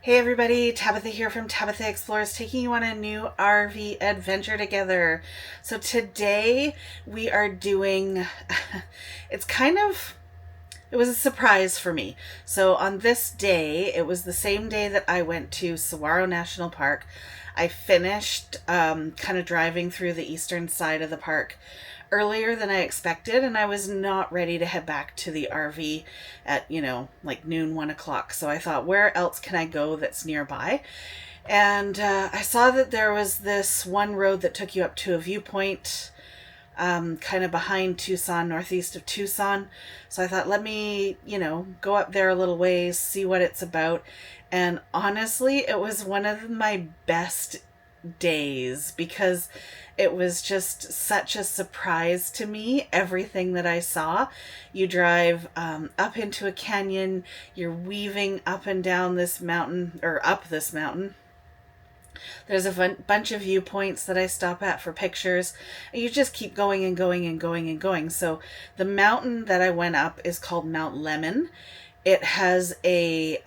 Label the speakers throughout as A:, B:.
A: Hey everybody, Tabitha here from Tabitha Explores, taking you on a new RV adventure together. So today we are doing, it's kind of, it was a surprise for me. So on this day, it was the same day that I went to Saguaro National Park. I finished kind of driving through the eastern side of the park earlier than I expected, and I was not ready to head back to the RV at, like noon, 1 o'clock. So I thought, where else can I go that's nearby? And I saw that there was this one road that took you up to a viewpoint kind of behind Tucson, northeast of Tucson. So I thought, let me, go up there a little ways, see what it's about. And honestly, it was one of my best days because it was just such a surprise to me, everything that I saw. You drive up into a canyon, you're weaving up and down this mountain, or up this mountain. There's a bunch of viewpoints that I stop at for pictures. And you just keep going and going and going and going. So the mountain that I went up is called Mt Lemmon. It has a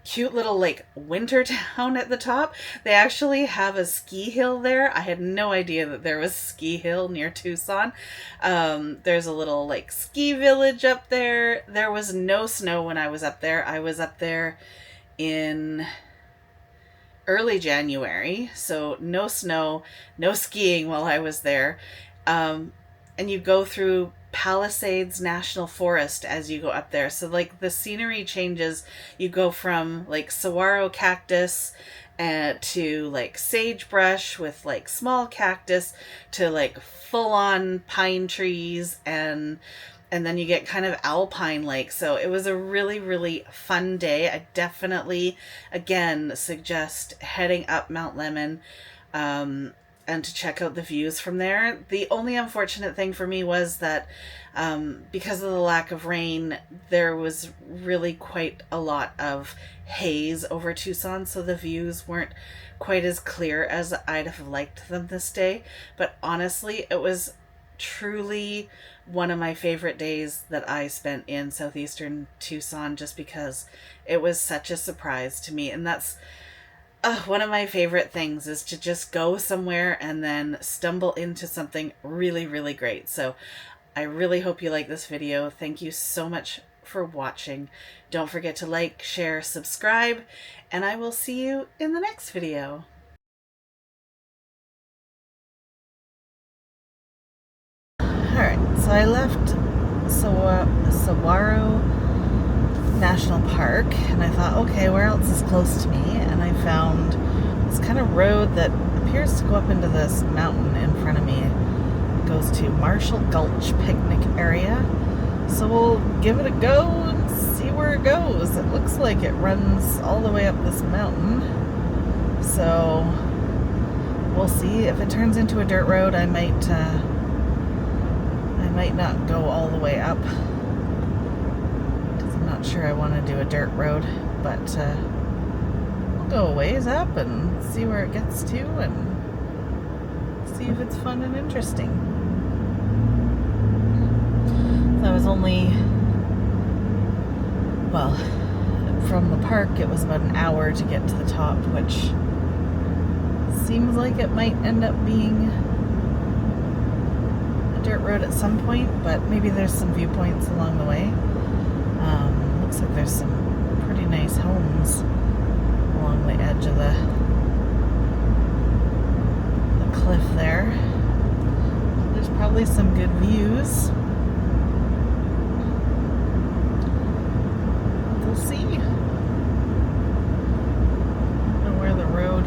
A: cute little like winter town at the top. They actually have a ski hill there. I had no idea that there was a ski hill near Tucson. There's a little like ski village up there. There was no snow when I was up there. I was up there in early January, so no snow, no skiing while I was there. And you go through Palisades National Forest as you go up there. So like the scenery changes. You go from like saguaro cactus to like sagebrush with like small cactus to like full on pine trees, and then you get kind of alpine like. So it was a really, really fun day. I definitely, again, suggest heading up Mt Lemmon and to check out the views from there. The only unfortunate thing for me was that because of the lack of rain, there was really quite a lot of haze over Tucson, so the views weren't quite as clear as I'd have liked them this day. But honestly, it was truly one of my favorite days that I spent in southeastern Tucson, just because it was such a surprise to me. And that's one of my favorite things, is to just go somewhere and then stumble into something really, really great. So I really hope you like this video. Thank you so much for watching. Don't forget to like, share, subscribe, and I will see you in the next video. Alright, so I left Saguaro National Park, and I thought, okay, where else is close to me? And I found this kind of road that appears to go up into this mountain in front of me. It goes to Marshall Gulch Picnic Area. So we'll give it a go and see where it goes. It looks like it runs all the way up this mountain. So we'll see. If it turns into a dirt road, I might not go all the way up. Not sure I want to do a dirt road, but we'll go a ways up and see where it gets to and see if it's fun and interesting. I was only, well, from the park it was about an hour to get to the top, which seems like it might end up being a dirt road at some point, but maybe there's some viewpoints along the way. Looks like there's some pretty nice homes along the edge of the cliff there. There's probably some good views. We'll see. I don't know where the road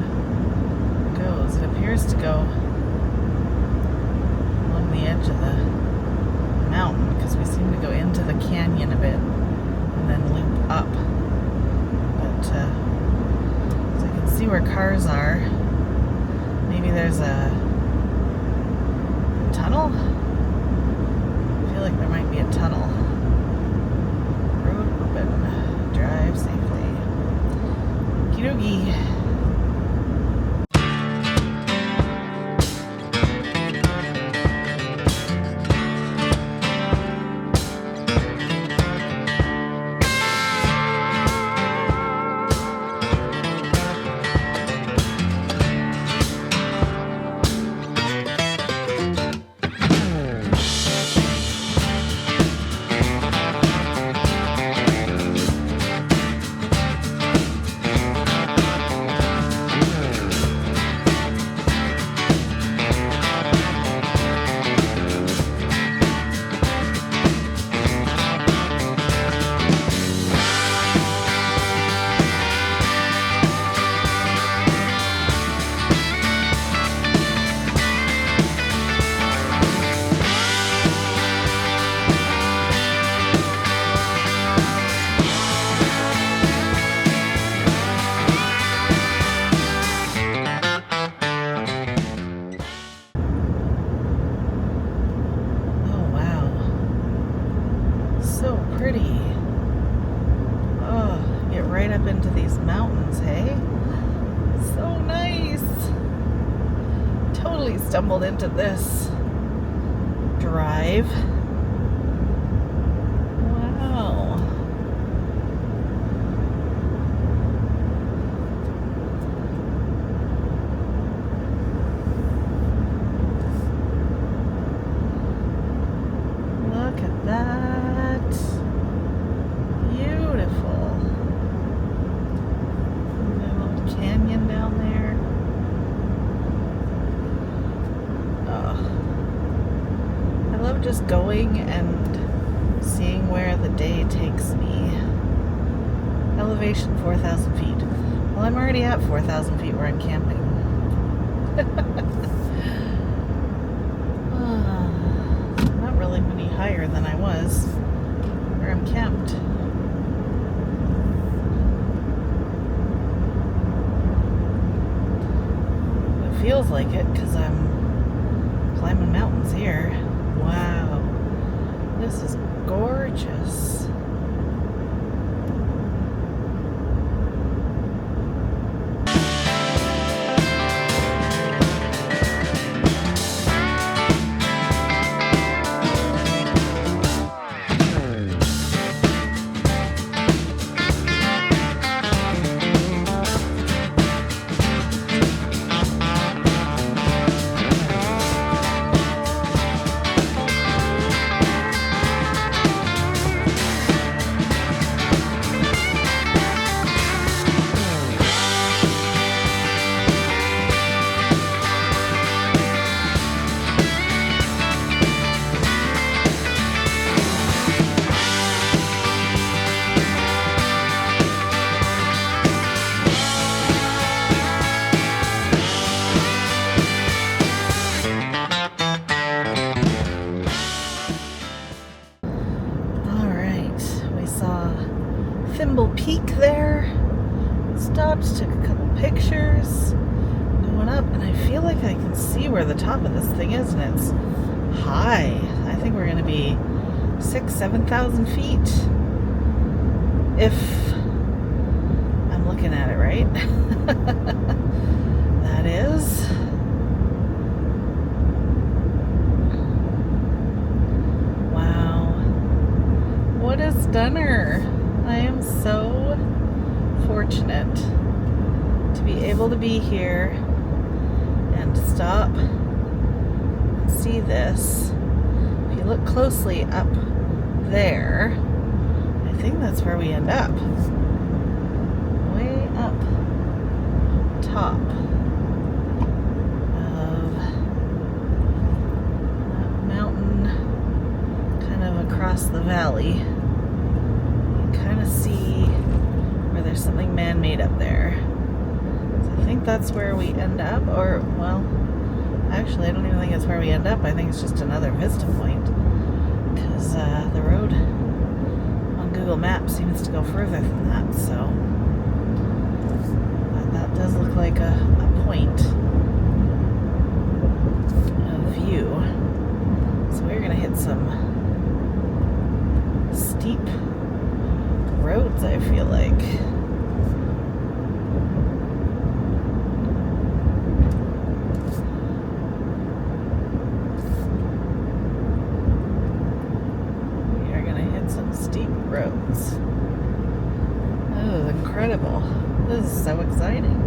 A: goes. It appears to go along the edge of the mountain, because we seem to go into the canyon a bit and then loop up. But so I can see where cars are. Maybe there's a tunnel? I feel like there might be a tunnel. Road open. Drive safely. Okie dokie. these mountains, hey? So nice. Totally stumbled into this drive. Wow. Look at that. Beautiful. And a little canyon down there. Oh. I love just going and seeing where the day takes me. Elevation 4,000 feet. Well, I'm already at 4,000 feet where I'm camping. Not really any higher than I was where I'm camped. It feels like it because I'm climbing mountains here. Wow, this is gorgeous. Peak there. Stopped, took a couple pictures, going up, and I feel like I can see where the top of this thing is, and it's high. I think we're going to be 6,000-7,000 feet if I'm looking at it right. That is. Wow. What a stunner. I am so fortunate to be able to be here and to stop and see this. If you look closely up there, I think that's where we end up. Way up top of that mountain, kind of across the valley. Kind of see where there's something man-made up there. So I think that's where we end up, or, well, actually I don't even think it's where we end up. I think it's just another vista point, because the road on Google Maps seems to go further than that, so that does look like a point of view. So we're gonna hit some steep roads, I feel like. We are gonna hit some steep roads. Oh, incredible. This is so exciting.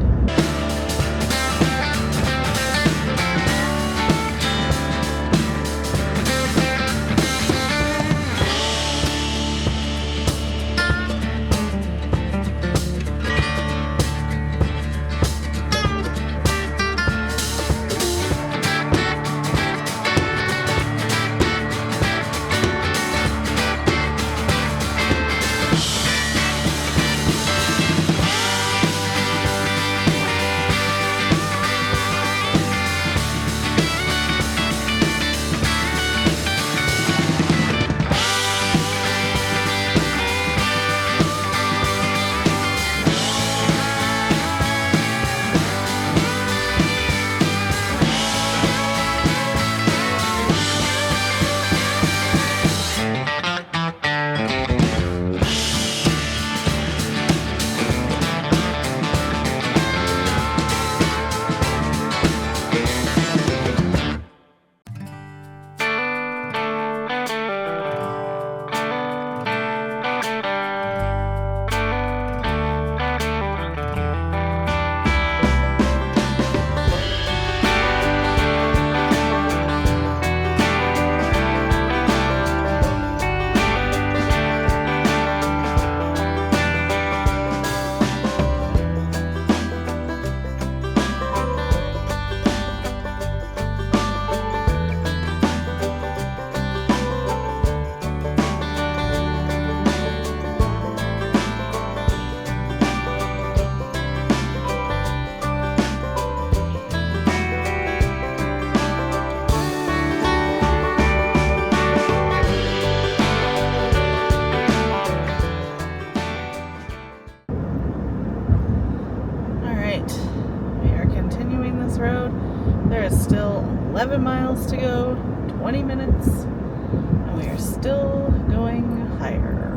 A: There is still 11 miles to go, 20 minutes, and we are still going higher.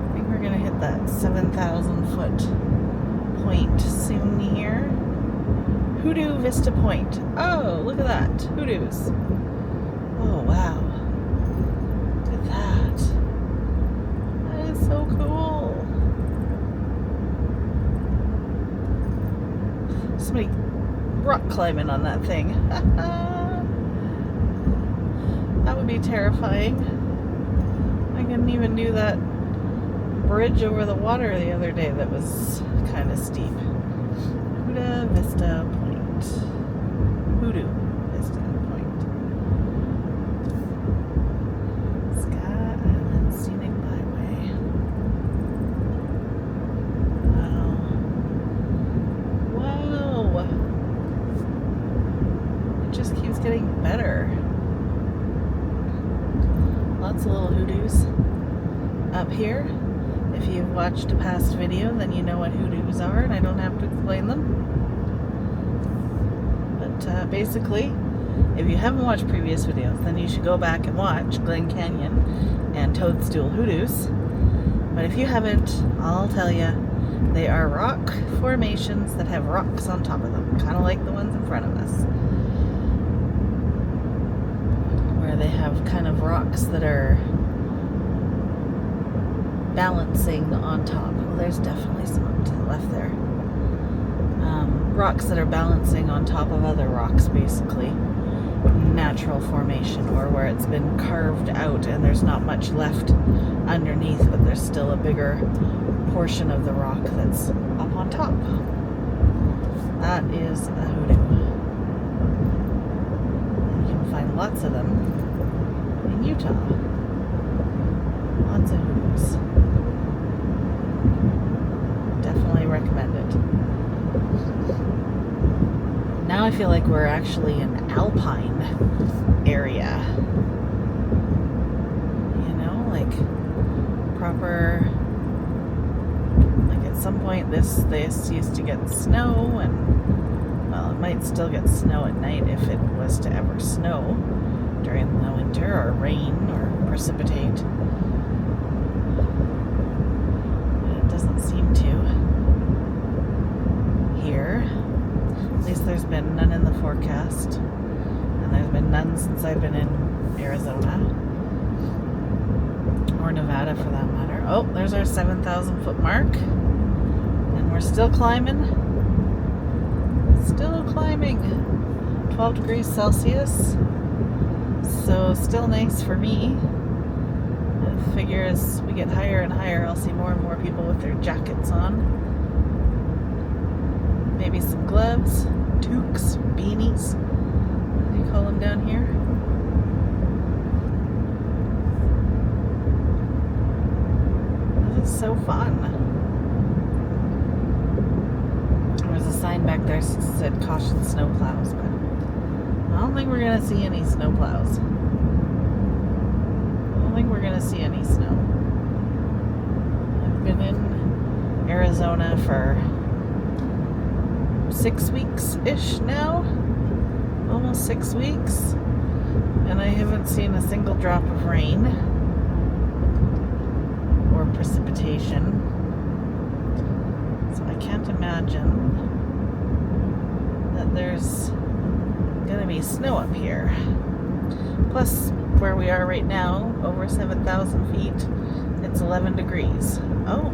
A: I think we're going to hit that 7,000 foot point soon here. Hoodoo Vista Point. Oh, look at that. Hoodoos. Oh, wow. Look at that. That is so cool. Somebody rock climbing on that thing. That would be terrifying. I couldn't even do that bridge over the water the other day that was kind of steep. Hoodoo Vista Point. Hoodoo Vista Point. Scott Island Scenic Byway. Wow. Whoa. It just keeps getting better. Lots of little hoodoos up here. If you've watched a past video, then you know what hoodoos are, and I don't have to explain them. But basically, if you haven't watched previous videos, then you should go back and watch Glen Canyon and Toadstool hoodoos. But if you haven't, I'll tell you, they are rock formations that have rocks on top of them, kind of like the ones in front of us, where they have kind of rocks that are balancing on top. Well, there's definitely some to the left there. Rocks that are balancing on top of other rocks, basically. Natural formation, or where it's been carved out and there's not much left underneath, but there's still a bigger portion of the rock that's up on top. That is a hoodoo. And you can find lots of them in Utah. Lots of hoodoos. Definitely recommend it. Now I feel like we're actually in alpine area. You know, like proper, like at some point this used to get snow, and well, it might still get snow at night if it was to ever snow during the winter, or rain, or precipitate. But it doesn't seem to here. At least there's been none in the forecast, and there's been none since I've been in Arizona, or Nevada for that matter. Oh, there's our 7,000 foot mark, and we're still climbing. Still climbing. 12 degrees Celsius, so still nice for me. I figure as we get higher and higher, I'll see more and more people with their jackets on. Maybe some gloves, toques, beanies. What do you call them down here? This is so fun. There was a sign back there that said caution snowplows, but I don't think we're going to see any snowplows. I don't think we're going to see any snow. I've been in Arizona for 6 weeks-ish now, almost 6 weeks, and I haven't seen a single drop of rain or precipitation, so I can't imagine that there's gonna be snow up here. Plus, where we are right now, over 7,000 feet, it's 11 degrees. Oh,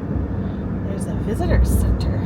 A: there's a visitor center.